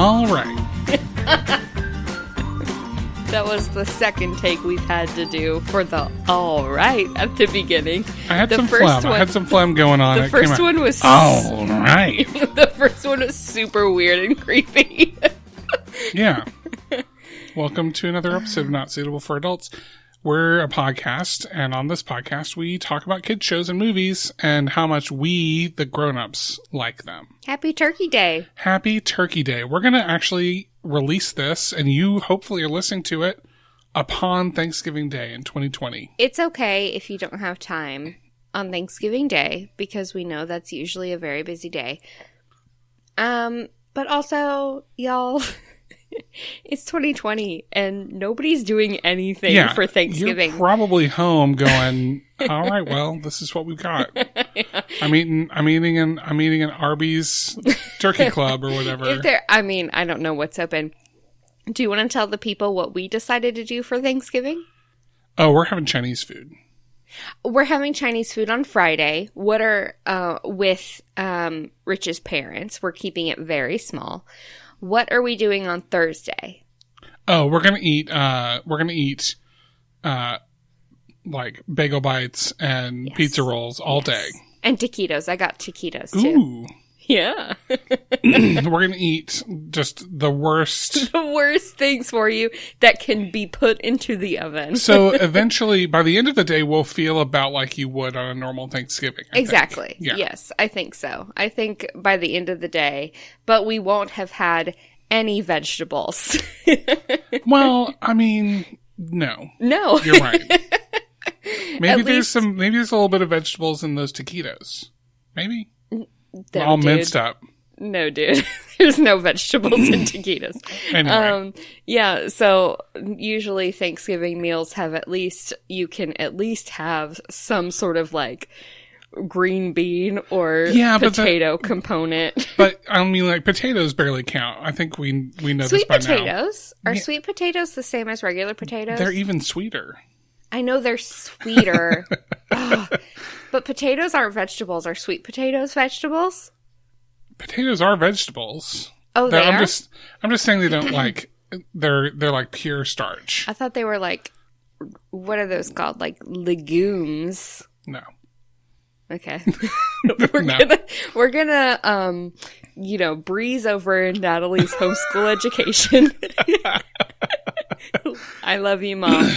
All right. That was the second take we've had to do for the all right at the beginning. I had some phlegm going on. The first one was... All right. The first one was super weird and creepy. Yeah. Welcome to another episode of Not Suitable for Adults. We're a podcast, and on this podcast, we talk about kids' shows and movies and how much we, the grown-ups, like them. Happy Turkey Day. Happy Turkey Day. We're going to actually release this, and you hopefully are listening to it upon Thanksgiving Day in 2020. It's okay if you don't have time on Thanksgiving Day, because we know that's usually a very busy day. But also, y'all... It's 2020 and nobody's doing anything for Thanksgiving. You're probably home going, all right, well, this is what we've got. Yeah. I'm eating an Arby's Turkey Club or whatever. I don't know what's open. Do you want to tell the people what we decided to do for Thanksgiving? Oh, we're having Chinese food. We're having Chinese food on Friday. What are with Rich's parents? We're keeping it very small. What are we doing on Thursday? Oh, we're gonna eat like bagel bites and pizza rolls all day. And taquitos. I got taquitos too. Ooh. Yeah. We're gonna eat just the worst things for you that can be put into the oven. So eventually, by the end of the day, we'll feel about like you would on a normal Thanksgiving. Exactly. Yeah. Yes, I think so. I think by the end of the day, but we won't have had any vegetables. Well, I mean, no. No. You're right. Maybe there's a little bit of vegetables in those taquitos. Maybe. No, all minced up. No, dude. There's no vegetables in taquitos. Anyway. Yeah, so usually Thanksgiving meals you can at least have some sort of like green bean or potato component. But I mean, like, potatoes barely count. I think we know this by now. Sweet potatoes? Are sweet potatoes the same as regular potatoes? They're even sweeter. I know they're sweeter. But potatoes aren't vegetables. Are sweet potatoes vegetables? Potatoes are vegetables. Oh, they are? I'm just saying they don't like... They're like pure starch. I thought they were like... What are those called? Like legumes. No. Okay. We're gonna breeze over Natalie's homeschool education. I love you, Mom.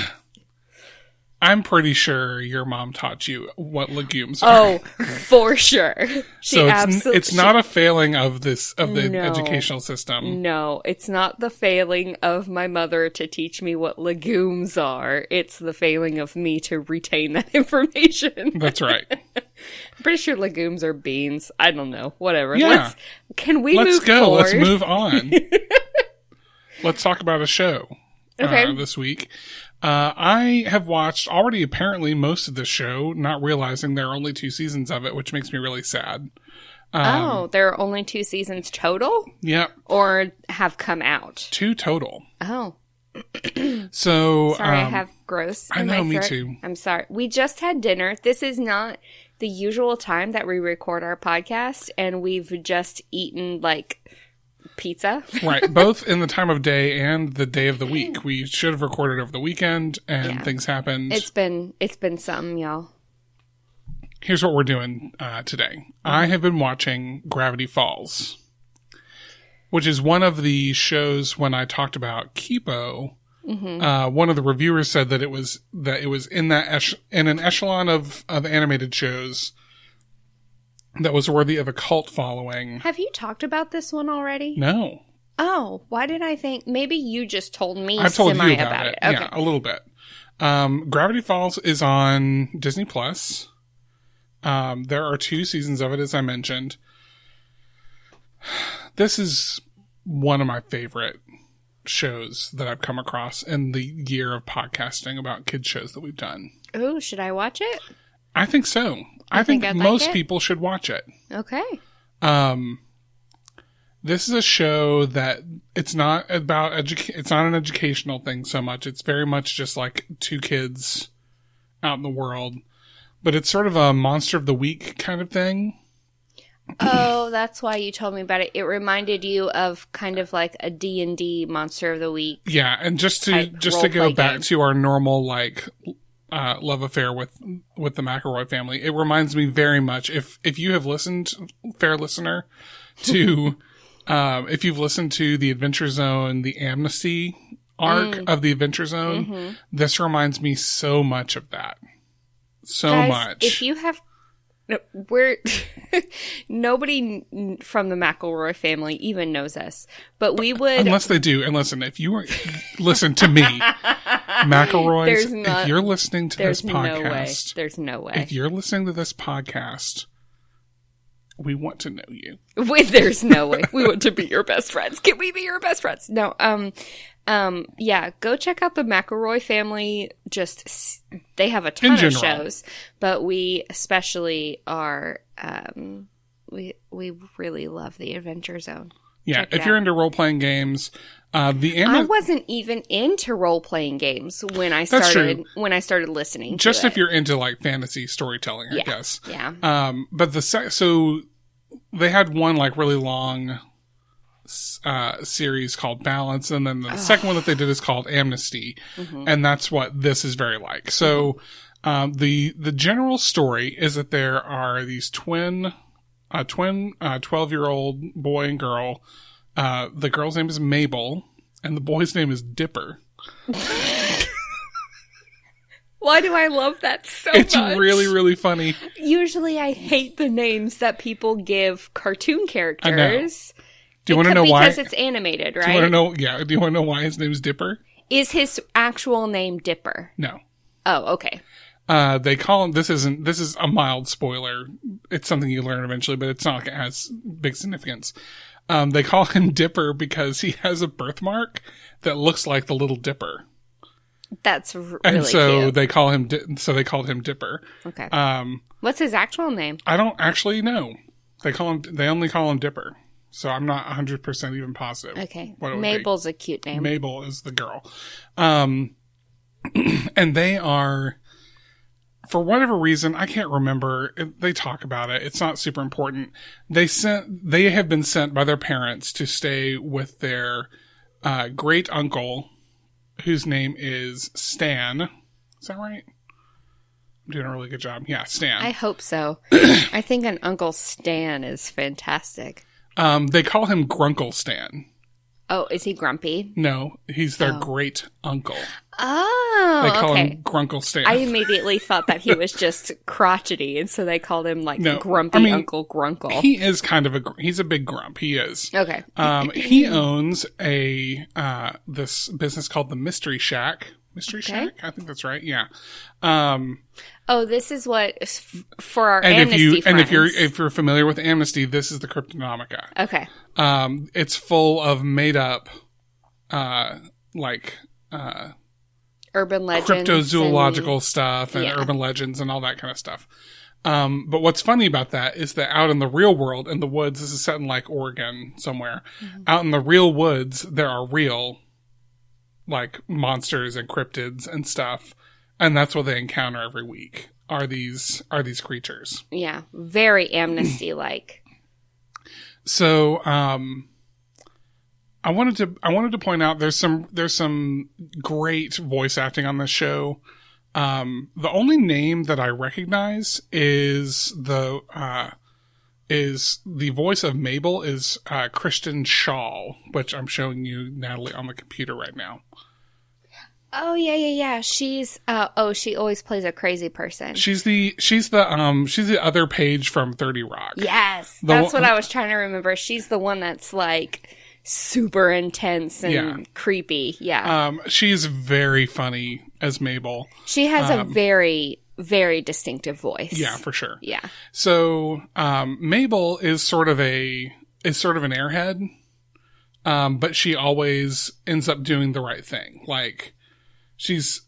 I'm pretty sure your mom taught you what legumes are. Oh, for sure. It's not a failing of the educational system. No, it's not the failing of my mother to teach me what legumes are. It's the failing of me to retain that information. That's right. I'm pretty sure legumes are beans. I don't know. Whatever. Yeah. Let's go. Forward? Let's move on. Let's talk about a show this week. I have watched already apparently most of the show, not realizing there are only 2 seasons of it, which makes me really sad. There are only 2 seasons total? Yep. Or have come out? 2 total. Oh. So... Sorry, I have gross in my throat. Me too. I'm sorry. We just had dinner. This is not the usual time that we record our podcast, and we've just eaten, like... pizza. Right. Both in the time of day and the day of the week. We should have recorded over the weekend and things happened. It's been something, y'all. Here's what we're doing today. Mm-hmm. I have been watching Gravity Falls, which is one of the shows when I talked about Kipo. Mm-hmm. One of the reviewers said that it was in an echelon of animated shows that was worthy of a cult following. Have you talked about this one already? No. Oh, why did I think... Maybe you just told me I've told you about it. Okay. Yeah, a little bit. Gravity Falls is on Disney+. There are 2 seasons of it, as I mentioned. This is one of my favorite shows that I've come across in the year of podcasting about kids shows that we've done. Oh, should I watch it? I think so. I think most people should watch it. Okay. This is a show that it's not about it's not an educational thing so much. It's very much just like 2 kids out in the world, but it's sort of a monster of the week kind of thing. Oh, that's why you told me about it. It reminded you of kind of like a D&D Monster of the Week. Yeah, and just to go back to our normal like love affair with the McElroy family, it reminds me very much, if you have listened, fair listener, to if you've listened to the Adventure Zone, the Amnesty arc of the Adventure Zone, this reminds me so much of that. So Guys, much. If you have nobody from the McElroy family even knows us, but we would, unless they do. And listen, if you were listen to me, McElroys, if you're listening to this podcast, there's no way. If you're listening to this podcast, we want to know you. There's no way. We want to be your best friends. Can we be your best friends? No. Yeah, go check out the McElroy family. They have a ton of shows, but we especially are, we really love the Adventure Zone. Yeah, if you're into role-playing games, I wasn't even into role-playing games when I started listening to Just if you're into like fantasy storytelling, I guess. Yeah. But so they had one like really long series called Balance, and then the second one that they did is called Amnesty, and that's what this is very like. So the general story is that there are these twin 12-year-old boy and girl. The girl's name is Mabel and the boy's name is Dipper. Why do I love that so much? It's really, really funny. Usually I hate the names that people give cartoon characters. I know. Do you want to know why? Because it's animated, right? Do you want to know? Yeah. Do you want to know why his name is Dipper? Is his actual name Dipper? No. Oh, okay. They call him. This is a mild spoiler. It's something you learn eventually, but it's not like it has big significance. They call him Dipper because he has a birthmark that looks like the Little Dipper. That's really and so cute. they call him. So they called him Dipper. Okay. What's his actual name? I don't actually know. They only call him Dipper. So I'm not 100% even positive. Okay. Mabel's a cute name. Mabel is the girl. And they are, for whatever reason, I can't remember. They talk about it. It's not super important. They have been sent by their parents to stay with their great uncle, whose name is Stan. Is that right? I'm doing a really good job. Yeah, Stan. I hope so. I think an Uncle Stan is fantastic. They call him Grunkle Stan. Oh, is he grumpy? No, he's their great uncle. Oh, they call him Grunkle Stan. I immediately thought that he was just crotchety, and so they called him grumpy Uncle Grunkle. He is kind of he's a big grump. He is. Okay. He owns this business called the Mystery Shack. Shack? I think that's right. Yeah. This is what for our Amnesty friends. And if you're familiar with Amnesty, this is the Cryptonomica. Okay. It's full of made up, urban legends, cryptozoological stuff, and urban legends, and all that kind of stuff. But what's funny about that is that out in the real world, in the woods, this is set in like Oregon somewhere. Out in the real woods, there are real monsters and cryptids and stuff, and that's what they encounter every week are these creatures. Yeah, very Amnesty like. So I wanted to point out there's some great voice acting on this show. The only name that I recognize is the voice of Mabel is Kristen Shaw, which I'm showing you, Natalie, on the computer right now. Oh yeah. She's she always plays a crazy person. She's the other Paige from 30 Rock. Yes, that's what I was trying to remember. She's the one that's like super intense and creepy. Yeah. She's very funny as Mabel. She has a very, very distinctive voice. Yeah, for sure. Yeah. So Mabel is sort of an airhead, but she always ends up doing the right thing. Like she's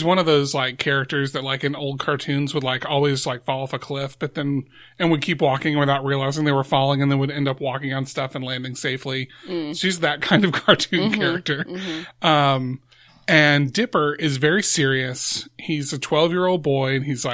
one of those characters that in old cartoons would always fall off a cliff, but then would keep walking without realizing they were falling, and then would end up walking on stuff and landing safely. She's that kind of cartoon character. And Dipper is very serious. He's a 12-year-old boy, and he's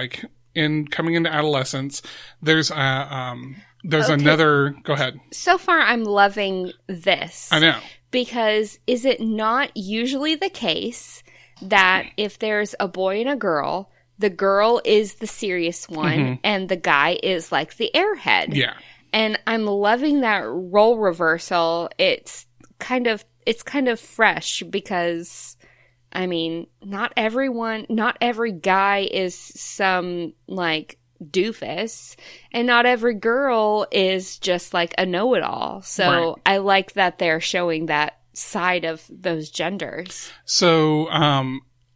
coming into adolescence. There's Okay. another. Go ahead. So far, I'm loving this. I know. Because is it not usually the case that if there's a boy and a girl, the girl is the serious one and the guy is like the airhead? Yeah. And I'm loving that role reversal. It's kind of fresh because, I mean, not every guy is some like doofus, and not every girl is just like a know-it-all. So right. I like that they're showing that side of those genders. So,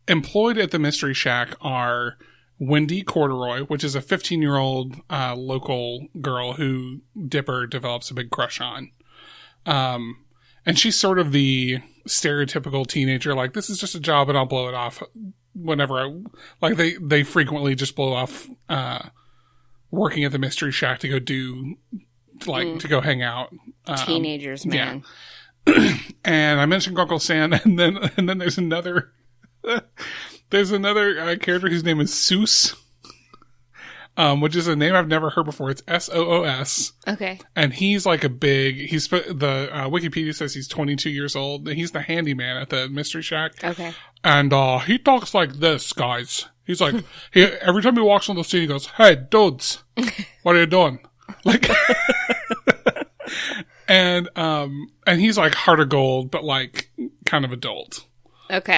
employed at the Mystery Shack are Wendy Corduroy, which is a 15-year-old local girl who Dipper develops a big crush on. And she's sort of the stereotypical teenager, like, this is just a job and I'll blow it off whenever they frequently just blow off working at the Mystery Shack to go do, to go hang out. Teenagers, man. Yeah. And I mentioned Uncle Sam, and then there's another character whose name is Seuss, which is a name I've never heard before. It's Soos. Okay. And he's like the Wikipedia says he's 22 years old. He's the handyman at the Mystery Shack. Okay. And he talks like this, guys. He's like, every time he walks on the scene, he goes, "Hey, dudes, what are you doing?" Like, and he's like heart of gold, but like kind of adult. Okay.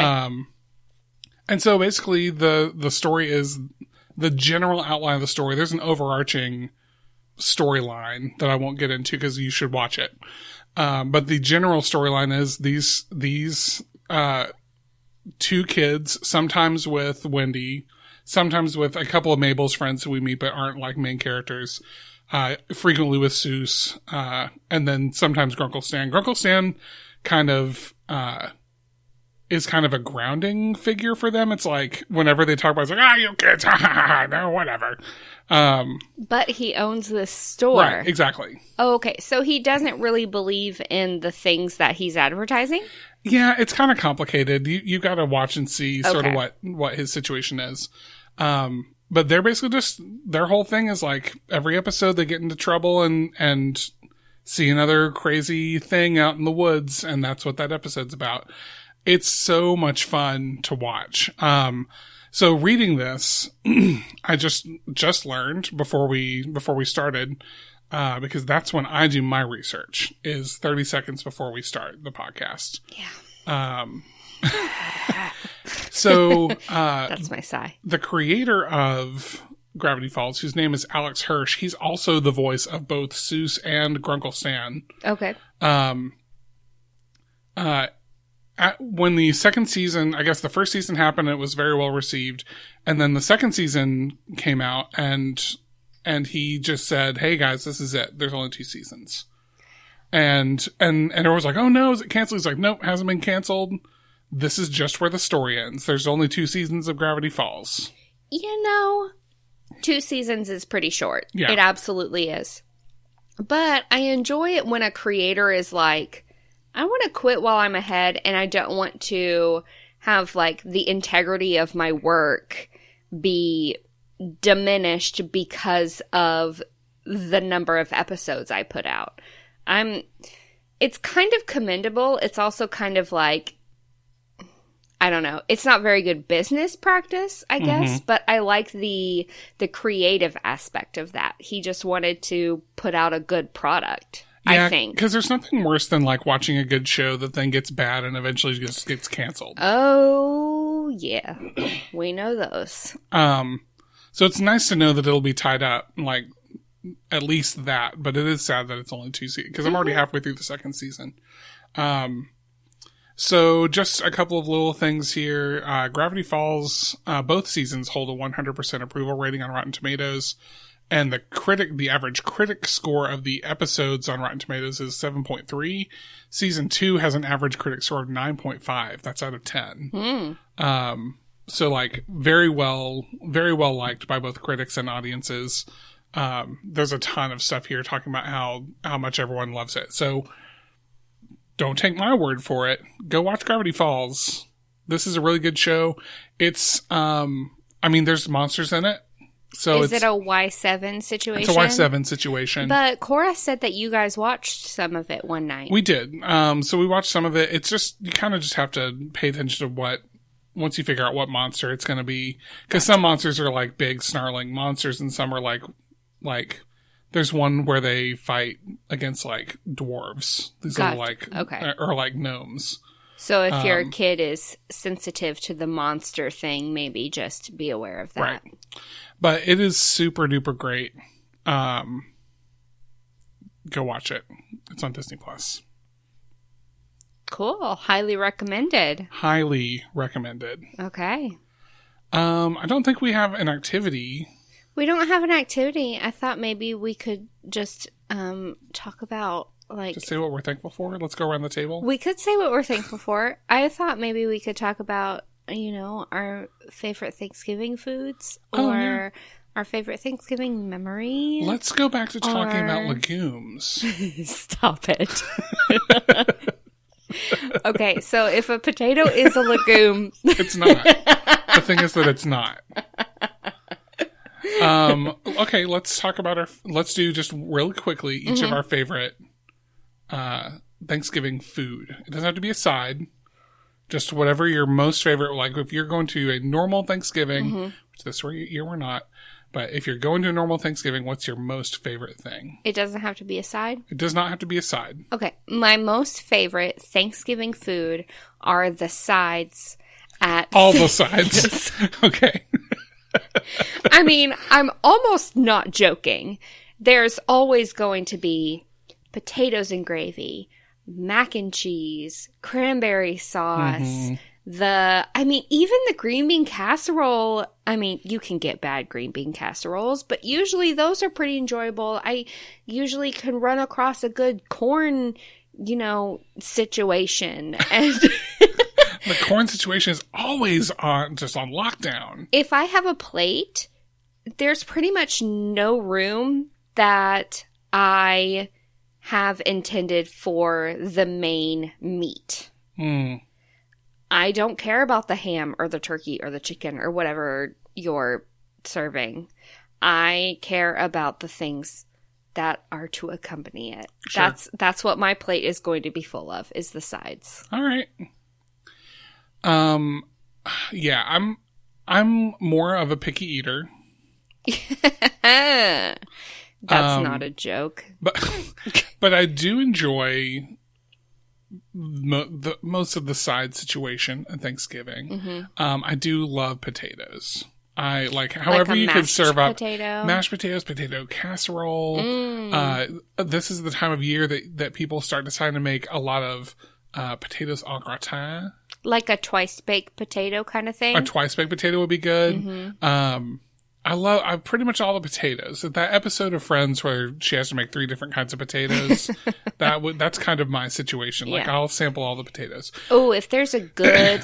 And so basically the story is the general outline of the story. There's an overarching storyline that I won't get into because you should watch it. But the general storyline is these two kids, sometimes with Wendy, sometimes with a couple of Mabel's friends who we meet but aren't like main characters, frequently with Seuss, and then sometimes Grunkle Stan. Grunkle Stan kind of is kind of a grounding figure for them. It's like whenever they talk about it, it's like, you kids, no, whatever. But he owns this store. Right, exactly. Oh, okay. So he doesn't really believe in the things that he's advertising? Yeah, it's kind of complicated. You got to watch and see sort of what his situation is. But they're basically just, their whole thing is like every episode they get into trouble and see another crazy thing out in the woods. And that's what that episode's about. It's so much fun to watch. So reading this, I just learned before we started, because that's when I do my research, is 30 seconds before we start the podcast. Yeah. So, that's my sigh. The creator of Gravity Falls, whose name is Alex Hirsch, he's also the voice of both Seuss and Grunkle Stan. Okay. When the second season, I guess the first season happened, it was very well received. And then the second season came out and he just said, "Hey guys, this is it. There's only 2 seasons." And everyone was like, "Oh no, is it canceled?" He's like, "Nope, hasn't been canceled. This is just where the story ends. There's only 2 seasons of Gravity Falls." 2 seasons is pretty short. Yeah. It absolutely is. But I enjoy it when a creator is like, I want to quit while I'm ahead, and I don't want to have like the integrity of my work be diminished because of the number of episodes I put out. It's kind of commendable. It's also kind of like, I don't know. It's not very good business practice, I guess, but I like the creative aspect of that. He just wanted to put out a good product. Yeah, I think. Because there's nothing worse than like watching a good show that then gets bad and eventually just gets canceled. Oh, yeah. We know those. So it's nice to know that it'll be tied up, like at least that, but it is sad that it's only 2 seasons because I'm already halfway through the second season. So just a couple of little things here. Gravity Falls, both seasons hold a 100% approval rating on Rotten Tomatoes. And the average critic score of the episodes on Rotten Tomatoes is 7.3. Season 2 has an average critic score of 9.5. That's out of 10. So like very well liked by both critics and audiences. There's a ton of stuff here talking about how much everyone loves it. So don't take my word for it. Go watch Gravity Falls. This is a really good show. It's, there's monsters in it. So is it a Y7 situation? It's a Y7 situation. But Cora said that you guys watched some of it one night. We did. So we watched some of it. It's just, you kind of just have to pay attention to once you figure out what monster it's going to be. Because some monsters are like big snarling monsters, and some are like there's one where they fight against like dwarves. These little or like gnomes. So if your kid is sensitive to the monster thing, maybe just be aware of that. Right. But it is super duper great. Go watch it. It's on Disney Plus. Cool. Highly recommended. Highly recommended. Okay. I don't think we have an activity. We don't have an activity. I thought maybe we could just talk about just say what we're thankful for. Let's go around the table. We could say what we're thankful for. I thought maybe we could talk about, our favorite Thanksgiving foods or our favorite Thanksgiving memory. Let's go back to talking about legumes. Stop it. Okay, so if a potato is a legume... It's not. The thing is that it's not. Okay, let's talk about let's do just really quickly each of our favorite Thanksgiving food. It doesn't have to be a side. Just whatever your most favorite, like if you're going to a normal Thanksgiving, which this year we're not, but if you're going to a normal Thanksgiving, what's your most favorite thing? It doesn't have to be a side? It does not have to be a side. Okay, my most favorite Thanksgiving food are the sides at... All the sides? Okay. I mean, I'm almost not joking. There's always going to be potatoes and gravy, mac and cheese, cranberry sauce, even the green bean casserole. I mean, you can get bad green bean casseroles, but usually those are pretty enjoyable. I usually can run across a good corn, situation. And the corn situation is always on lockdown. If I have a plate, there's pretty much no room that I have intended for the main meat. I don't care about the ham or the turkey or the chicken or whatever you're serving. I care about the things that are to accompany it. Sure. That's what my plate is going to be full of, is the sides. All right. Yeah, I'm more of a picky eater. That's not a joke. But I do enjoy most of the side situation at Thanksgiving. I do love potatoes. I like however you can serve up mashed potatoes, potato casserole. This is the time of year that people start deciding to make a lot of potatoes au gratin. Like a twice baked potato kind of thing? A twice baked potato would be good. I love pretty much all the potatoes. That episode of Friends where she has to make 3 different kinds of potatoes, that's kind of my situation. Like, I'll sample all the potatoes. Oh, if there's a good,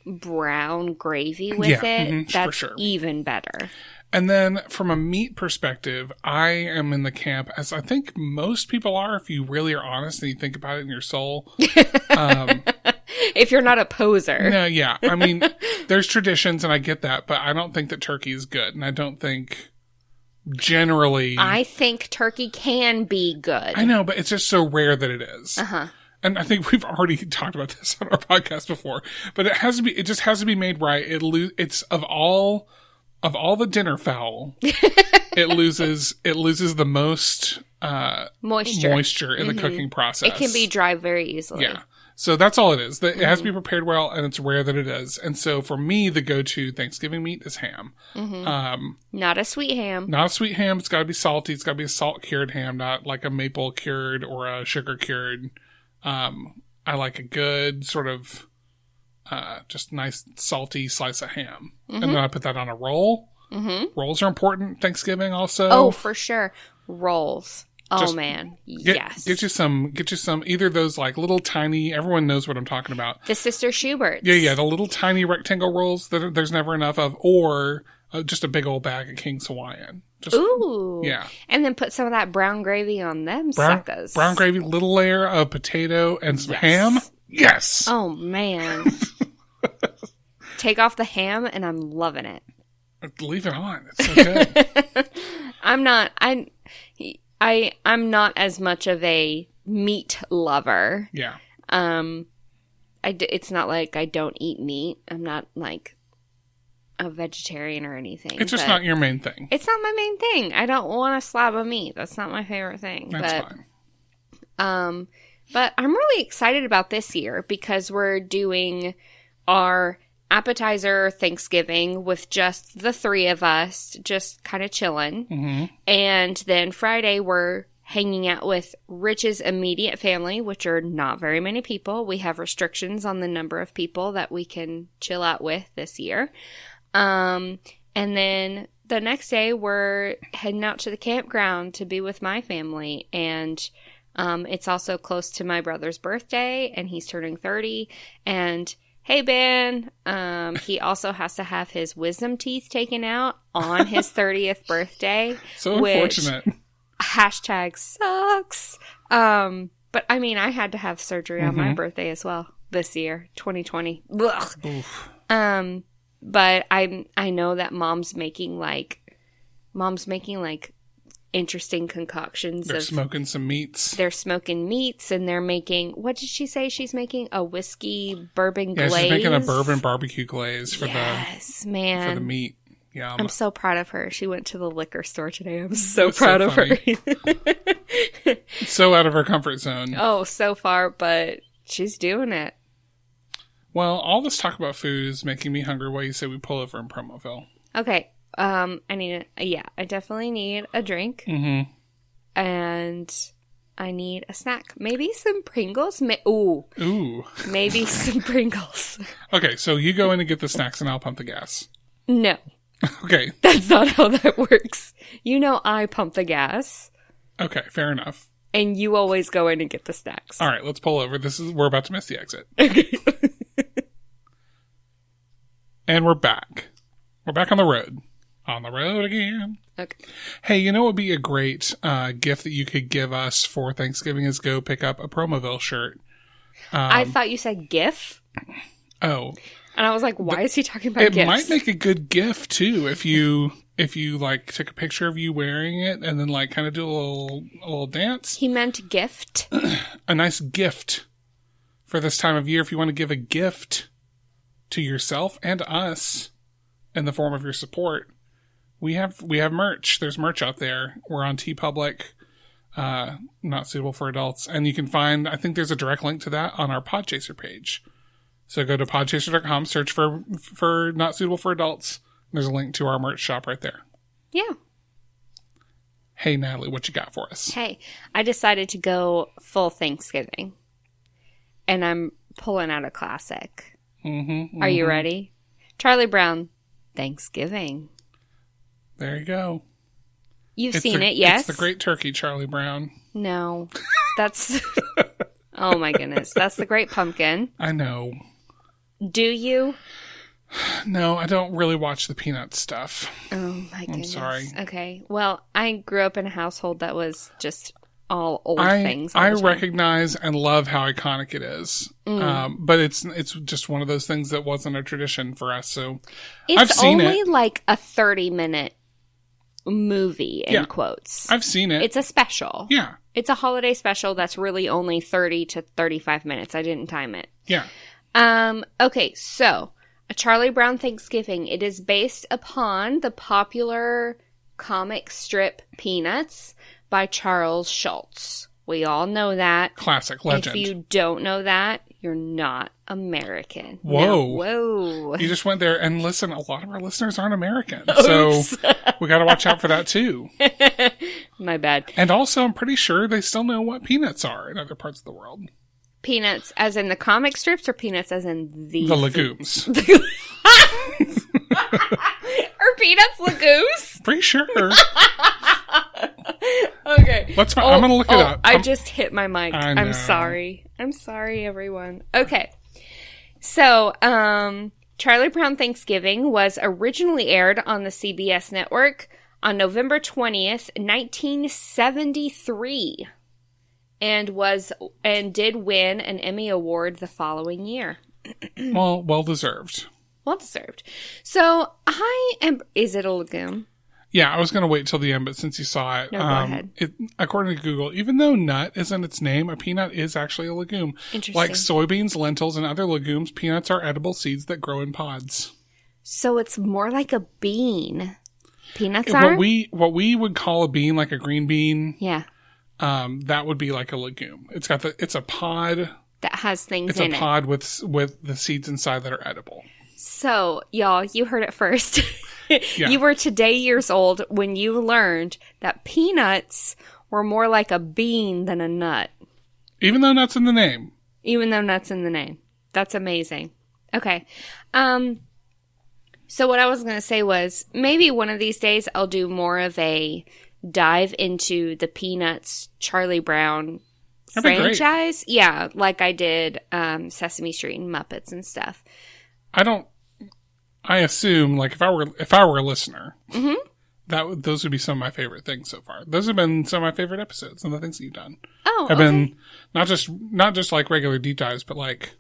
brown gravy with it, that's even better. And then from a meat perspective, I am in the camp, as I think most people are, if you really are honest and you think about it in your soul. If you're not a poser. No, yeah. I mean, there's traditions and I get that, but I don't think that turkey is good. And I don't think generally... I think turkey can be good. I know, but it's just so rare that it is. And I think we've already talked about this on our podcast before, but it just has to be made right. It's of all the dinner fowl, it loses the most moisture in the cooking process. It can be dry very easily. Yeah. So that's all it is. It has to be prepared well, and it's rare that it is. And so for me, the go-to Thanksgiving meat is ham. Not a sweet ham. Not a sweet ham. It's got to be salty. It's got to be a salt-cured ham, not like a maple-cured or a sugar-cured. I like a good sort of just nice salty slice of ham. And then I put that on a roll. Rolls are important Thanksgiving also. Oh, for sure. Rolls. Oh, man. Yes. Get you some, either those like little tiny, everyone knows what I'm talking about. The Sister Schubert's. Yeah. The little tiny rectangle rolls that there's never enough of, or just a big old bag of King's Hawaiian. Ooh. Yeah. And then put some of that brown gravy on them suckers. Brown gravy, little layer of potato and some ham. Yes. Oh, man. Take off the ham and I'm loving it. Leave it on. It's so good. I'm not as much of a meat lover. Yeah. It's not like I don't eat meat. I'm not like a vegetarian or anything. It's just not your main thing. It's not my main thing. I don't want a slab of meat. That's not my favorite thing. That's fine. But I'm really excited about this year because we're doing our appetizer Thanksgiving with just the three of us, just kind of chilling. Mm-hmm. And then Friday we're hanging out with Rich's immediate family, which are not very many people. We have restrictions on the number of people that we can chill out with this year. And then the next day we're heading out to the campground to be with my family. And it's also close to my brother's birthday, and he's turning 30. And hey, Ben, he also has to have his wisdom teeth taken out on his 30th birthday. So unfortunate. Hashtag sucks. But I mean, I had to have surgery on my birthday as well this year, 2020. Oof. But I know that mom's making like interesting concoctions. They're smoking some meats. They're smoking meats, and they're making, what did she say? She's making a whiskey bourbon glaze. Yeah, she's making a bourbon barbecue glaze for yes, man. For the meat. Yum. I'm so proud of her. She went to the liquor store today. I'm so proud of her. So out of her comfort zone. Oh, so far, but she's doing it. Well, all this talk about food is making me hungry while you say we pull over in Promoville. Okay. I definitely need a drink. Mm-hmm. And I need a snack. Maybe some Pringles? Ooh. Maybe some Pringles. Okay, so you go in and get the snacks and I'll pump the gas. No. Okay. That's not how that works. You know I pump the gas. Okay, fair enough. And you always go in and get the snacks. All right, let's pull over. We're about to miss the exit. Okay. And we're back. We're back on the road. On the road again. Okay. Hey, you know what would be a great gift that you could give us for Thanksgiving is go pick up a Promoville shirt. I thought you said GIF. Oh. And I was like, why is he talking about gifts? It might make a good gift, too, if you like took a picture of you wearing it and then like kind of do a little dance. He meant gift. A nice gift for this time of year if you want to give a gift to yourself and to us in the form of your support. We have merch. There's merch out there. We're on TeePublic, not suitable for adults. And you can find, I think there's a direct link to that on our Podchaser page. So go to podchaser.com, search for not suitable for adults. There's a link to our merch shop right there. Yeah. Hey, Natalie, what you got for us? Hey, I decided to go full Thanksgiving. And I'm pulling out a classic. Mm-hmm. Are you ready? Charlie Brown, Thanksgiving. There you go. You've seen it, yes? It's the Great Turkey, Charlie Brown. No. That's... Oh, my goodness. That's the Great Pumpkin. I know. Do you? No, I don't really watch the Peanuts stuff. Oh, my goodness. I'm sorry. Okay. Well, I grew up in a household that was just all old things. I recognize and love how iconic it is. But it's just one of those things that wasn't a tradition for us. So I've seen it. It's only like a 30-minute movie, in quotes. I've seen it. It's a special. Yeah. It's a holiday special that's really only 30 to 35 minutes. I didn't time it. Yeah. Okay, so A Charlie Brown Thanksgiving. It is based upon the popular comic strip Peanuts by Charles Schulz. We all know that. Classic legend. If you don't know that, you're not American. Whoa. No, whoa. You just went there, and listen, a lot of our listeners aren't American. So we got to watch out for that too. My bad. And also, I'm pretty sure they still know what peanuts are in other parts of the world. Peanuts as in the comic strips or peanuts as in the legumes? Are peanuts legumes? Pretty sure. Okay. I'm going to look it up. I just hit my mic. I'm sorry. I'm sorry, everyone. Okay. So, Charlie Brown Thanksgiving was originally aired on the CBS network on November 20th, 1973. And did win an Emmy Award the following year. Well deserved. Well deserved. So is it a legume? Yeah, I was going to wait till the end, but since you saw it, no, go ahead. According to Google, even though nut isn't its name, a peanut is actually a legume. Interesting. Like soybeans, lentils, and other legumes, peanuts are edible seeds that grow in pods. So it's more like a bean. Peanuts are? What we would call a bean, like a green bean. Yeah. That would be like a legume. It's a pod that has things in it. It's a pod with the seeds inside that are edible. So, y'all, you heard it first. Yeah. You were today years old when you learned that peanuts were more like a bean than a nut. Even though nuts in the name. Even though nuts in the name. That's amazing. Okay. So what I was going to say was maybe one of these days I'll do more of a dive into the Peanuts Charlie Brown franchise. Yeah, like I did Sesame Street and Muppets and stuff. I assume, like, if I were a listener, those would be some of my favorite things so far. Those have been some of my favorite episodes and the things that you've done. Oh, have been not just like regular deep dives, but like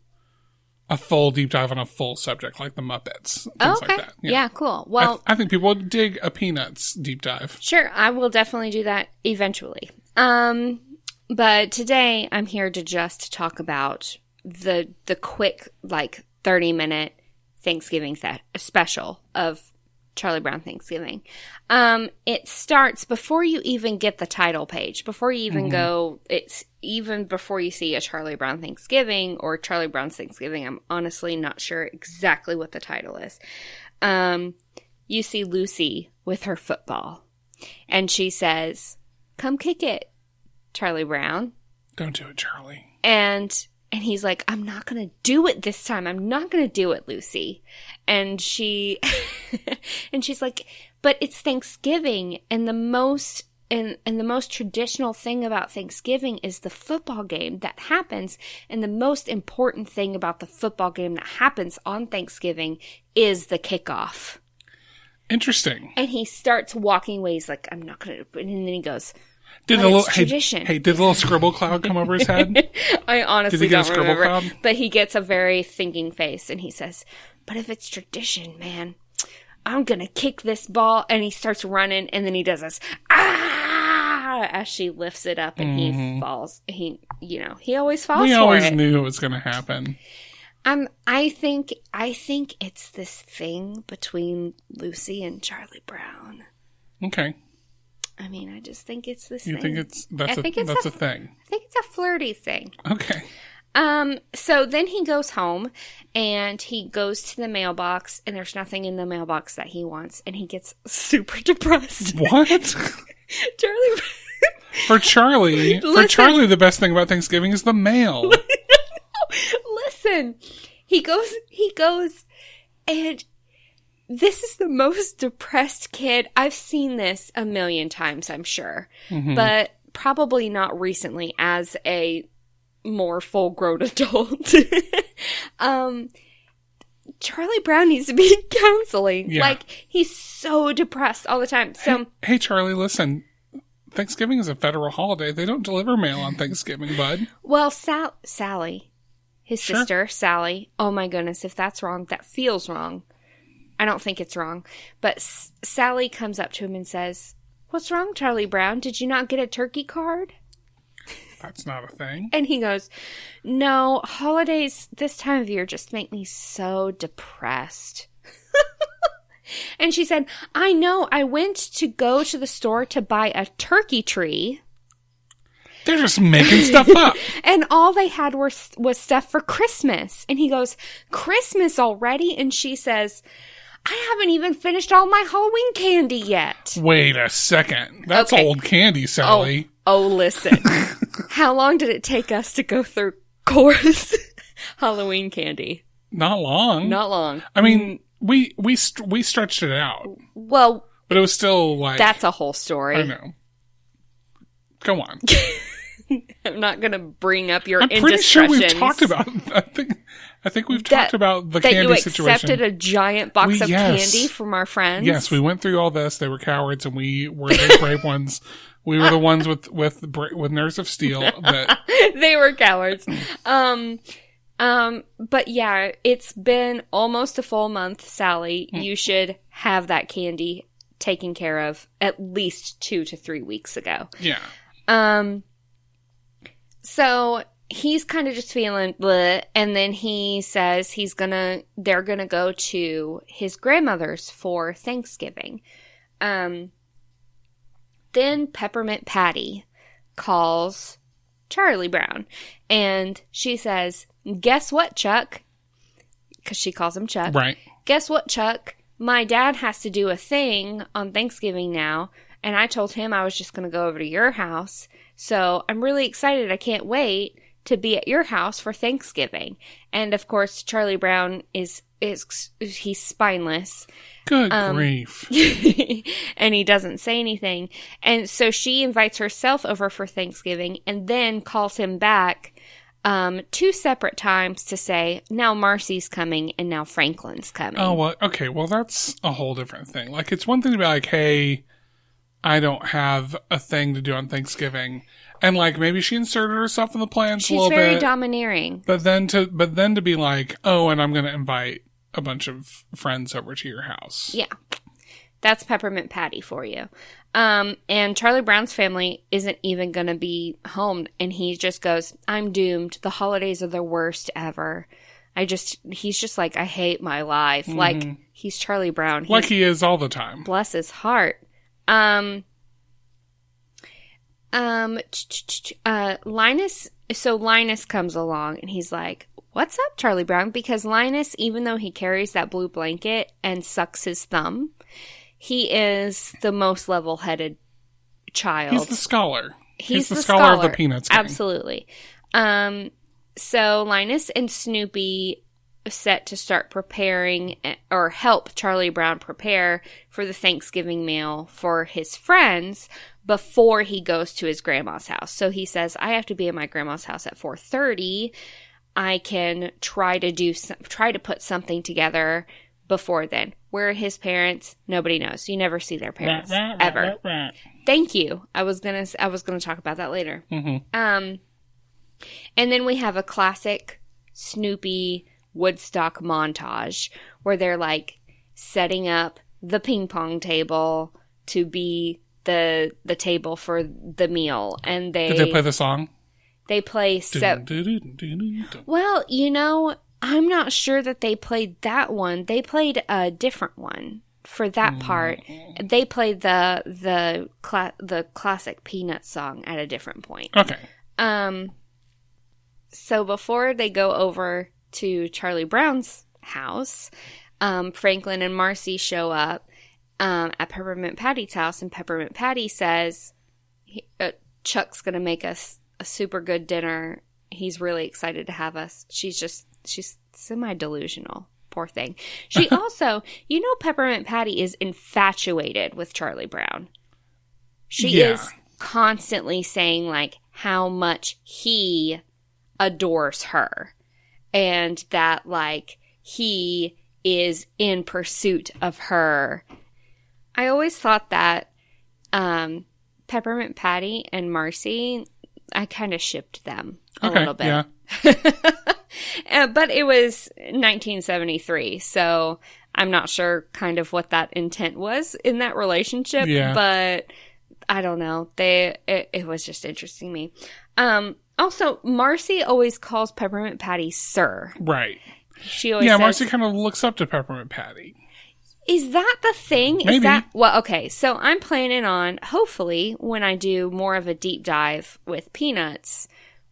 a full deep dive on a full subject, like the Muppets. Things like that. Yeah, cool. Well, I think people would dig a Peanuts deep dive. Sure, I will definitely do that eventually. But today I'm here to just talk about the quick, like, 30-minute Thanksgiving special of Charlie Brown Thanksgiving. It starts before you even get the title page, before you even go, it's even before you see a Charlie Brown Thanksgiving or Charlie Brown's Thanksgiving. I'm honestly not sure exactly what the title is. You see Lucy with her football, and she says, "Come kick it, Charlie Brown." Don't do it, Charlie. And he's like, "I'm not going to do it this time. I'm not going to do it, Lucy." And she's like, "But it's Thanksgiving, and the most traditional thing about Thanksgiving is the football game that happens, and the most important thing about the football game that happens on Thanksgiving is the kickoff." Interesting. And he starts walking away. He's like, "I'm not going to," and then he goes, did the little scribble cloud come over his head? I honestly don't remember. Cloud? But he gets a very thinking face, and he says, "But if it's tradition, man, I'm going to kick this ball." And he starts running, and then he does this, "Ah!" as she lifts it up, and he falls. He always falls for it. We always knew it was going to happen. I think it's this thing between Lucy and Charlie Brown. Okay. I mean, I just think it's this thing. You think that's a thing? I think it's a flirty thing. Okay. So then he goes home, and he goes to the mailbox, and there's nothing in the mailbox that he wants, and he gets super depressed. What? Charlie. For Charlie, the best thing about Thanksgiving is the mail. Listen, he goes, and this is the most depressed kid. I've seen this a million times, I'm sure, but probably not recently as a more full-grown adult. Charlie Brown needs to be in counseling. Yeah. Like, he's so depressed all the time. So, hey, Charlie, listen. Thanksgiving is a federal holiday. They don't deliver mail on Thanksgiving, bud. Well, Sally, his sister, Sally. Oh my goodness, if that's wrong, that feels wrong. I don't think it's wrong. But Sally comes up to him and says, "What's wrong, Charlie Brown? Did you not get a turkey card?" That's not a thing. And he goes, "No, holidays this time of year just make me so depressed." And she said, "I know, I went to go to the store to buy a turkey tree." They're just making stuff up. And all they had was stuff for Christmas. And he goes, "Christmas already?" And she says, "I haven't even finished all my Halloween candy yet." Wait a second. That's old candy, Sally. Oh, listen. How long did it take us to go through Cora's Halloween candy? Not long. Not long. I mean, we stretched it out. Well, but it was still like... That's a whole story. I know. Go on. I'm not going to bring up your indiscretions. I'm pretty sure we've talked about... I think we've talked about the candy situation. That you accepted a giant box of candy from our friends? Yes, we went through all this. They were cowards, and we were the brave ones. We were the ones with nerves of steel. They were cowards. But yeah, it's been almost a full month, Sally. You should have that candy taken care of at least 2 to 3 weeks ago. Yeah. So he's kind of just feeling bleh, and then he says they're gonna go to his grandmother's for Thanksgiving. Then Peppermint Patty calls Charlie Brown, and she says, "Guess what, Chuck?" Because she calls him Chuck. Right. "Guess what, Chuck? My dad has to do a thing on Thanksgiving now, and I told him I was just going to go over to your house. So I'm really excited. I can't wait to be at your house for Thanksgiving." And of course, Charlie Brown he's spineless. Good grief. And he doesn't say anything. And so she invites herself over for Thanksgiving and then calls him back 2 separate times to say, now Marcy's coming and now Franklin's coming. Oh, well, okay. Well, that's a whole different thing. Like, it's one thing to be like, hey, I don't have a thing to do on Thanksgiving. And, like, maybe she inserted herself in the plans a little bit. She's very domineering. But then to be like, oh, and I'm going to invite a bunch of friends over to your house. Yeah. That's Peppermint Patty for you. And Charlie Brown's family isn't even going to be home. And he just goes, I'm doomed. The holidays are the worst ever. He's just like, I hate my life. Mm-hmm. Like, he's Charlie Brown. Like he is all the time. Bless his heart. Linus comes along and he's like, what's up, Charlie Brown? Because Linus, even though he carries that blue blanket and sucks his thumb, he is the most level-headed child. He's the scholar. He's the scholar of the Peanuts gang. Absolutely. So Linus and Snoopy set to start preparing or help Charlie Brown prepare for the Thanksgiving meal for his friends before he goes to his grandma's house. So he says, I have to be at my grandma's house at 4:30. I can try to put something together before then. Where are his parents? Nobody knows. You never see their parents ever. Thank you. I was gonna talk about that later. Mm-hmm. And then we have a classic Snoopy Woodstock montage where they're like setting up the ping pong table to be the table for the meal, and did they play the song? They play well, I'm not sure that they played that one. They played a different one for that part. They played the classic Peanuts song at a different point. Okay. So before they go over to Charlie Brown's house, Franklin and Marcy show up at Peppermint Patty's house, and Peppermint Patty says, Chuck's going to make us a super good dinner. He's really excited to have us. She's semi-delusional. Poor thing. She also, Peppermint Patty is infatuated with Charlie Brown. She is constantly saying, like, how much he adores her. And that, like, he is in pursuit of her. I always thought that Peppermint Patty and Marcy, I kind of shipped them a little bit. Yeah. But it was 1973, so I'm not sure kind of what that intent was in that relationship. Yeah. But I don't know. It was just interesting to me. Also, Marcy always calls Peppermint Patty Sir. Right. She always says, Marcy kind of looks up to Peppermint Patty. Is that the thing? Maybe. Well, okay. So I'm planning on, hopefully, when I do more of a deep dive with Peanuts,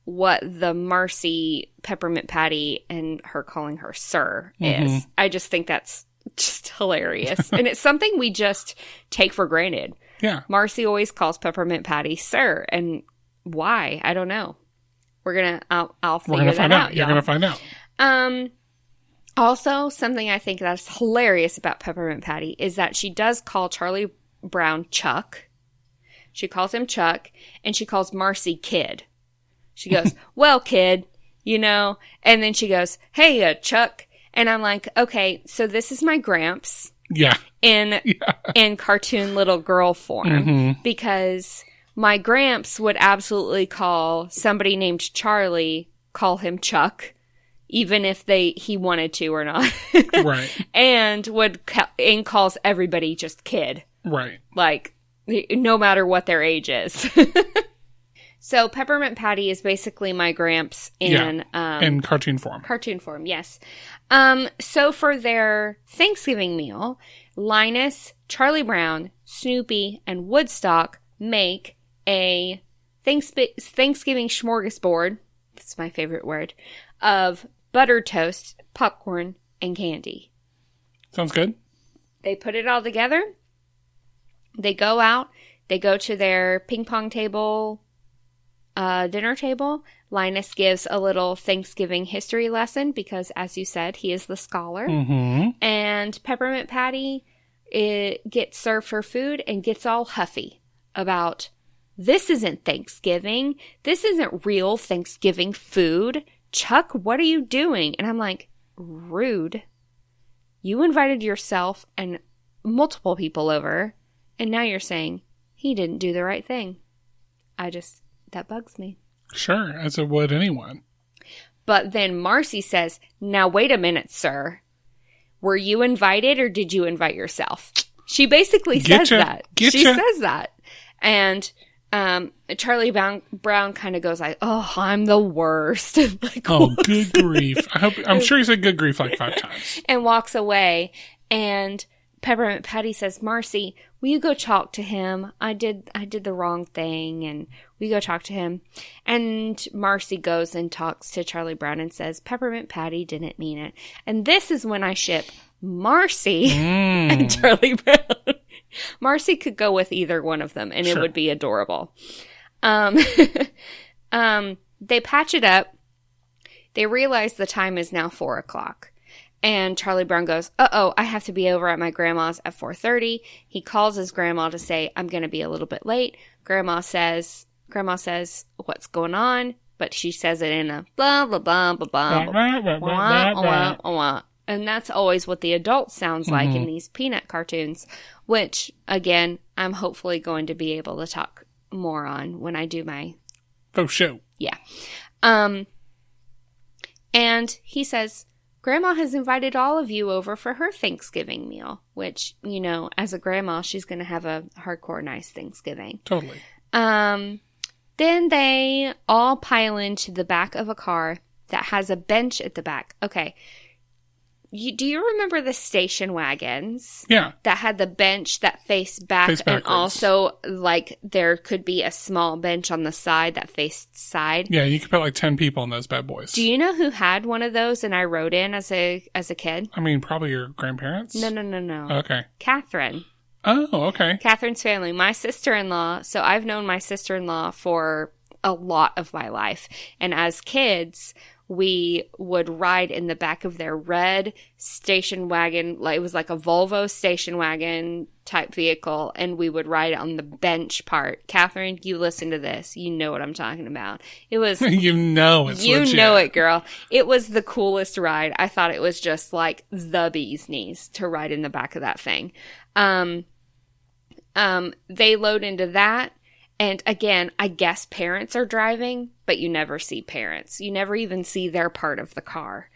what the Marcy Peppermint Patty and her calling her Sir is. I just think that's just hilarious. And it's something we just take for granted. Yeah. Marcy always calls Peppermint Patty Sir. And why? I don't know. I'll figure that out. You're going to find out. Also, something I think that's hilarious about Peppermint Patty is that she does call Charlie Brown Chuck. She calls him Chuck, and she calls Marcy Kid. She goes, well, kid, and then she goes, hey, Chuck. And I'm like, okay, so this is my Gramps. Yeah. In cartoon little girl form. Because my Gramps would absolutely call somebody named Charlie, call him Chuck. even if he wanted to or not. Right. And calls everybody just kid. Right. Like, no matter what their age is. So Peppermint Patty is basically my Gramps in cartoon form. Cartoon form, yes. So for their Thanksgiving meal, Linus, Charlie Brown, Snoopy, and Woodstock make a Thanksgiving smorgasbord, that's my favorite word, of buttered toast, popcorn, and candy. Sounds good. They put it all together. They go out. They go to their ping pong table, dinner table. Linus gives a little Thanksgiving history lesson because, as you said, he is the scholar. Mm-hmm. And Peppermint Patty gets served her food and gets all huffy about, this isn't Thanksgiving. This isn't real Thanksgiving food. Chuck, what are you doing? And I'm like, rude. You invited yourself and multiple people over, and now you're saying he didn't do the right thing. That bugs me. Sure, as it would anyone. But then Marcy says, now wait a minute, sir. Were you invited or did you invite yourself? She basically says that. She says that. And Charlie Brown kind of goes like, oh, I'm the worst. Like, oh, good grief. I'm sure he said good grief like 5 times. And walks away. And Peppermint Patty says, Marcy, will you go talk to him? I did the wrong thing, and we go talk to him. And Marcy goes and talks to Charlie Brown and says, Peppermint Patty didn't mean it. And this is when I ship Marcy and Charlie Brown. Marcy could go with either one of them, and it would be adorable. They patch it up. They realize the time is now 4:00. And Charlie Brown goes, uh-oh, I have to be over at my grandma's at 4:30. He calls his grandma to say, I'm going to be a little bit late. Grandma says, what's going on? But she says it in a blah, blah, blah, blah, blah, blah, blah. And that's always what the adult sounds like in these Peanut cartoons, which, again, I'm hopefully going to be able to talk more on when I do my... Oh, show. Yeah. And he says, Grandma has invited all of you over for her Thanksgiving meal, which, you know, as a grandma, she's going to have a hardcore nice Thanksgiving. Totally. Then they all pile into the back of a car that has a bench at the back. Okay. Do you remember the station wagons? Yeah. That had the bench that faced back and also, like, there could be a small bench on the side that faced side? Yeah, you could put like 10 people in those bad boys. Do you know who had one of those and I rode in as a kid? I mean, probably your grandparents? No. Okay. Catherine. Oh, okay. Catherine's family. My sister-in-law. So I've known my sister-in-law for a lot of my life. And as kids, we would ride in the back of their red station wagon. Like, it was like a Volvo station wagon type vehicle. And we would ride on the bench part. Catherine, you listen to this. You know what I'm talking about. It was... You know it's legit. know it, girl. It was the coolest ride. I thought it was just like the bee's knees to ride in the back of that thing. They load into that. And again, I guess parents are driving, but you never see parents. You never even see their part of the car.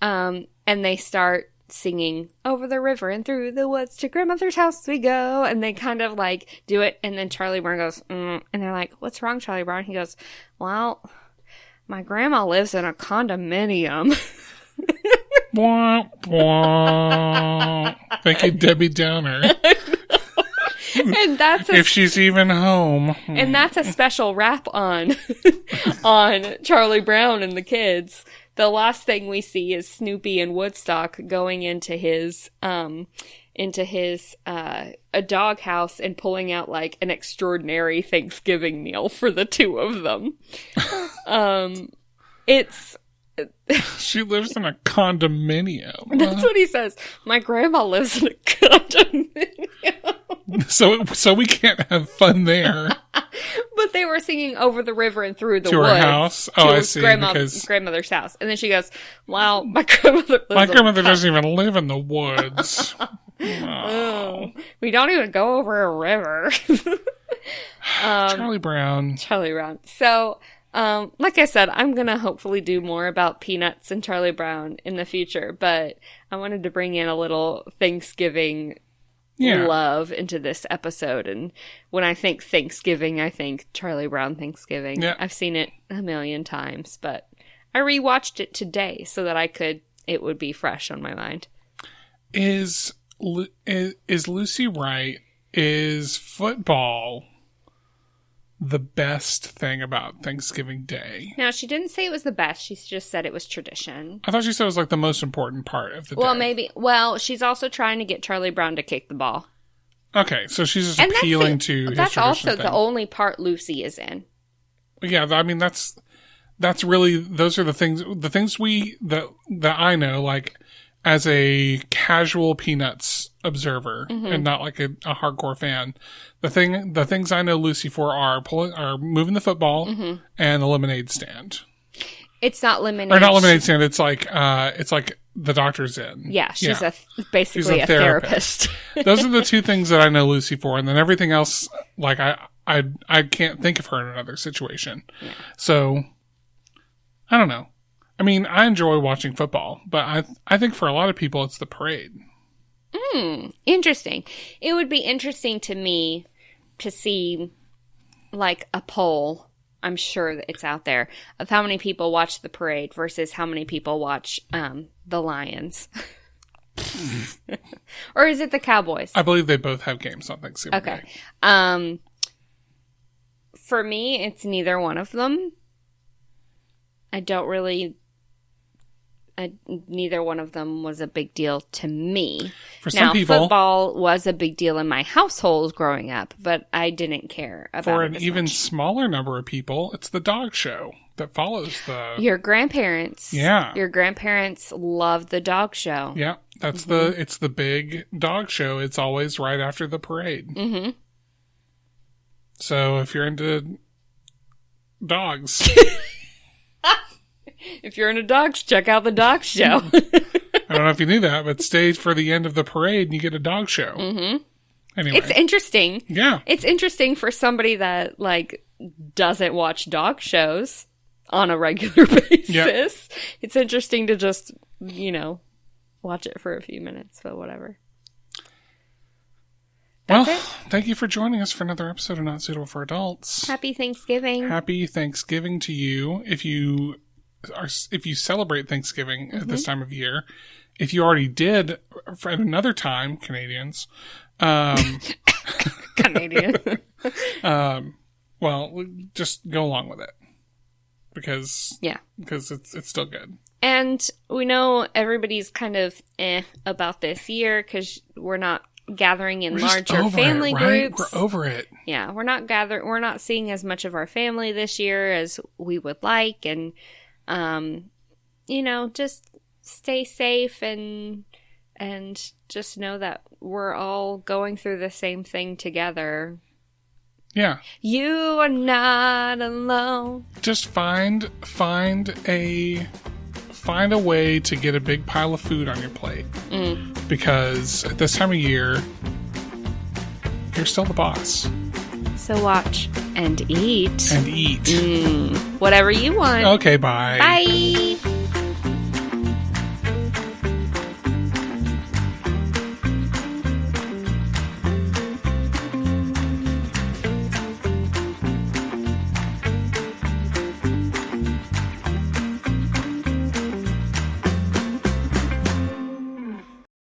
And they start singing, over the river and through the woods to grandmother's house we go. And they kind of like do it. And then Charlie Brown goes, and they're like, what's wrong, Charlie Brown? He goes, well, my grandma lives in a condominium. Bwah, bwah. Thank you, Debbie Downer. And that's if she's even home. And that's a special rap on Charlie Brown and the kids. The last thing we see is Snoopy and Woodstock going into his a doghouse and pulling out like an extraordinary Thanksgiving meal for the two of them. She lives in a condominium. That's what he says. My grandma lives in a condominium. So we can't have fun there. But they were singing over the river and through the to woods. Her house? Oh, I see. Grandmother's house. And then she goes, wow, my grandmother doesn't even live in the woods. Oh. We don't even go over a river. Charlie Brown. So Like I said, I'm going to hopefully do more about Peanuts and Charlie Brown in the future, but I wanted to bring in a little Thanksgiving love into this episode. And when I think Thanksgiving, I think Charlie Brown Thanksgiving. Yeah. I've seen it a million times, but I rewatched it today so that it would be fresh on my mind. Is Lucy right? Is football the best thing about Thanksgiving Day? No, she didn't say it was the best. She just said it was tradition. I thought she said it was like the most important part of the day. Well, maybe. Well, she's also trying to get Charlie Brown to kick the ball. Okay, so she's just appealing to his That's also the only part Lucy is in. Yeah, I mean, that's really, those are the things that I know, like, as a casual Peanuts observer and not like a hardcore fan. The things I know Lucy for are moving the football and the lemonade stand. It's not lemonade. Or not lemonade stand. It's like the doctor's in. Yeah, she's basically a therapist. Those are the two things that I know Lucy for, and then everything else, like I can't think of her in another situation. Yeah. So I don't know. I mean, I enjoy watching football, but I think for a lot of people, it's the parade. Interesting. It would be interesting to me to see, like, a poll, I'm sure that it's out there, of how many people watch the parade versus how many people watch the Lions. Or is it the Cowboys? I believe they both have games on Thanksgiving Day. Okay. For me, it's neither one of them. Neither one of them was a big deal to me. For some people, football was a big deal in my household growing up, but I didn't care about it. For an even smaller number of people, it's the dog show that follows your grandparents. Yeah. Your grandparents love the dog show. Yeah. That's it's the big dog show. It's always right after the parade. Mm-hmm. So if you're into dogs... If you're into dogs, check out the dog show. I don't know if you knew that, but stay for the end of the parade and you get a dog show. Mm-hmm. Anyway. It's interesting. Yeah. It's interesting for somebody that, like, doesn't watch dog shows on a regular basis. Yep. It's interesting to just, watch it for a few minutes, but whatever. Thank you for joining us for another episode of Not Suitable for Adults. Happy Thanksgiving. Happy Thanksgiving to you. If you celebrate Thanksgiving at this time of year, if you already did at another time, Canadians, well, just go along with it because it's still good. And we know everybody's kind of about this year because we're not gathering in larger family groups. We're over it. Yeah, we're not seeing as much of our family this year as we would like, and just stay safe and just know that we're all going through the same thing together. Yeah. You are not alone. Just find a way to get a big pile of food on your plate. Because at this time of year, you're still the boss. So watch and eat. And eat. Whatever you want. Okay, bye. Bye.